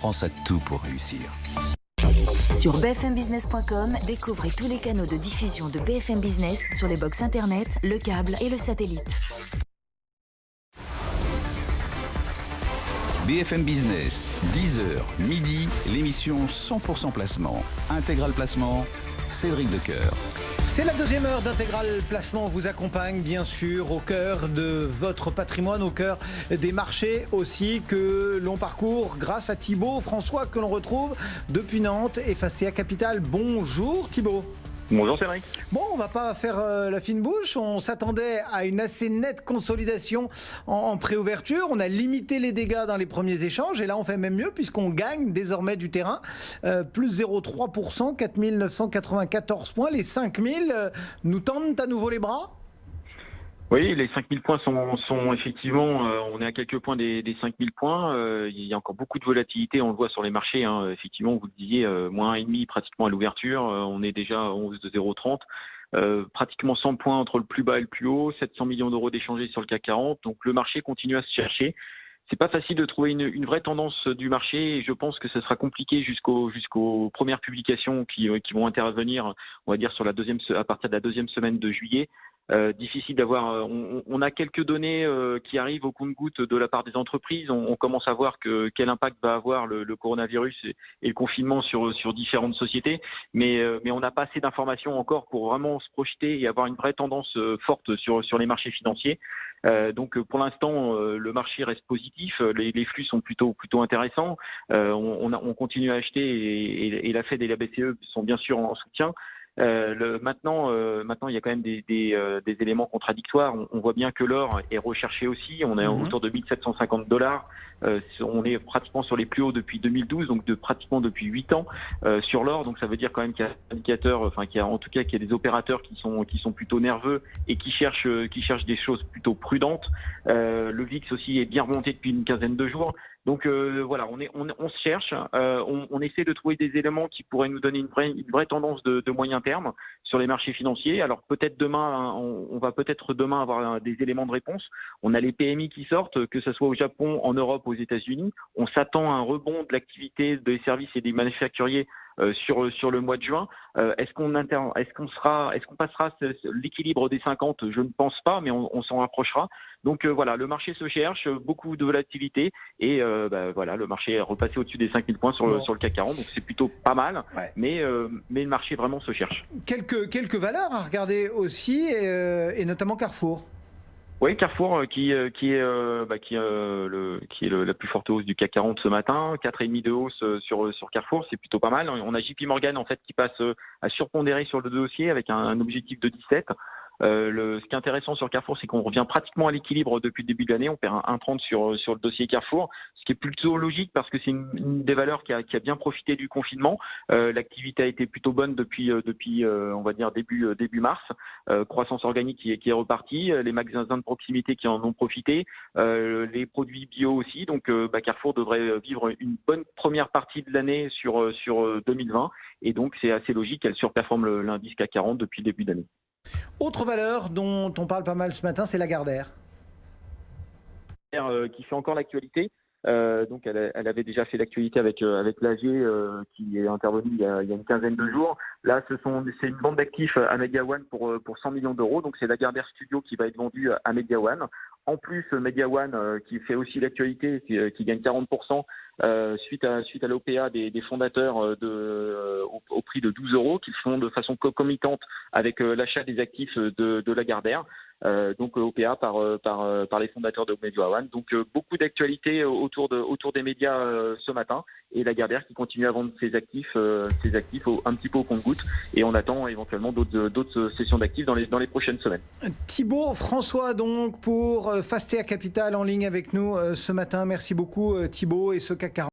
pense à tout pour réussir. Sur bfmbusiness.com, découvrez tous les canaux de diffusion de BFM Business sur les box internet, le câble et le satellite. BFM Business, 10h, midi, l'émission 100% placement. Intégral placement, Cédric Decoeur. C'est la deuxième heure d'Intégral Placement. On vous accompagne bien sûr au cœur de votre patrimoine, au cœur des marchés aussi que l'on parcourt grâce à Thibaut François que l'on retrouve depuis Nantes et Fastea Capital. Bonjour Thibaut. Bonjour Cédric. Bon, on va pas faire la fine bouche. On s'attendait à une assez nette consolidation en préouverture. On a limité les dégâts dans les premiers échanges et là on fait même mieux puisqu'on gagne désormais du terrain. Plus 0,3%, 4 994 points. Les 5 000 nous tendent à nouveau les bras. Oui, les 5000 points sont effectivement, on est à quelques points des 5000 points. Il y a encore beaucoup de volatilité, on le voit sur les marchés. Effectivement, vous le disiez, moins 1,5 pratiquement à l'ouverture. On est déjà en hausse de 0,30. Pratiquement 100 points entre le plus bas et le plus haut, 700 millions d'euros d'échangés sur le CAC 40. Donc le marché continue à se chercher. C'est pas facile de trouver une vraie tendance du marché et je pense que ce sera compliqué jusqu'aux premières publications qui vont intervenir, on va dire à partir de la deuxième semaine de juillet. Difficile d'avoir. On a quelques données qui arrivent au compte-gouttes de la part des entreprises. On commence à voir quel impact va avoir le coronavirus et le confinement sur différentes sociétés, mais on n'a pas assez d'informations encore pour vraiment se projeter et avoir une vraie tendance forte sur les marchés financiers. Donc pour l'instant, le marché reste positif. Les flux sont plutôt intéressants. On continue à acheter et la Fed et la BCE sont bien sûr en soutien. Maintenant, il y a quand même des éléments contradictoires. On voit bien que l'or est recherché aussi. On est autour de $1 750. On est pratiquement sur les plus hauts depuis 2012, donc pratiquement depuis 8 ans sur l'or. Donc ça veut dire quand même qu'il y a un indicateur, qu'il y a des opérateurs qui sont plutôt nerveux et qui cherchent des choses plutôt prudentes. Le VIX aussi est bien remonté depuis une quinzaine de jours. Donc voilà, on se cherche, on essaie de trouver des éléments qui pourraient nous donner une vraie tendance de moyen terme sur les marchés financiers. Alors peut-être demain, on va peut-être demain avoir des éléments de réponse. On a les PMI qui sortent, que ce soit au Japon, en Europe, aux États-Unis. On s'attend à un rebond de l'activité des services et des manufacturiers sur le mois de juin. Est-ce qu'on passera l'équilibre des 50? Je ne pense pas, mais on s'en rapprochera. Donc voilà, le marché se cherche, beaucoup de volatilité et voilà, le marché est repassé au-dessus des 5000 points sur le CAC 40, donc c'est plutôt pas mal, ouais. Mais le marché vraiment se cherche. Quelques valeurs à regarder aussi et notamment Carrefour. Oui, Carrefour qui est la plus forte hausse du CAC 40 ce matin, 4,5 de hausse sur Carrefour, c'est plutôt pas mal. On a JP Morgan en fait qui passe à surpondérer sur le dossier avec un objectif de 17. Ce qui est intéressant sur Carrefour, c'est qu'on revient pratiquement à l'équilibre depuis le début de l'année. On perd un 1,30 sur le dossier Carrefour, ce qui est plutôt logique parce que c'est une des valeurs qui a bien profité du confinement. L'activité a été plutôt bonne depuis on va dire début mars. Croissance organique qui est repartie, les magasins de proximité qui en ont profité, les produits bio aussi. Donc Carrefour devrait vivre une bonne première partie de l'année sur 2020 et donc c'est assez logique qu'elle surperforme l'indice CAC 40 depuis le début d'année. Autre valeur dont on parle pas mal ce matin, c'est Lagardère. Qui fait encore l'actualité. Donc elle avait déjà fait l'actualité avec l'AG qui est intervenu il y a une quinzaine de jours. Là, c'est une vente d'actifs à Media One pour 100 millions d'euros. Donc c'est Lagardère Studio qui va être vendu à Media One. En plus, Media One qui fait aussi l'actualité, qui gagne 40% suite à l'OPA des fondateurs au prix de 12 euros, qu'ils font de façon concomitante avec l'achat des actifs de Lagardère. Donc OPA par les fondateurs de Media One. Donc beaucoup d'actualités autour des médias ce matin et Lagardère qui continue à vendre ses actifs un petit peu au compte-gouttes et on attend éventuellement d'autres sessions d'actifs dans les prochaines semaines. Thibaut François donc pour Fastea Capital en ligne avec nous ce matin. Merci beaucoup Thibaut et ce CAC 40.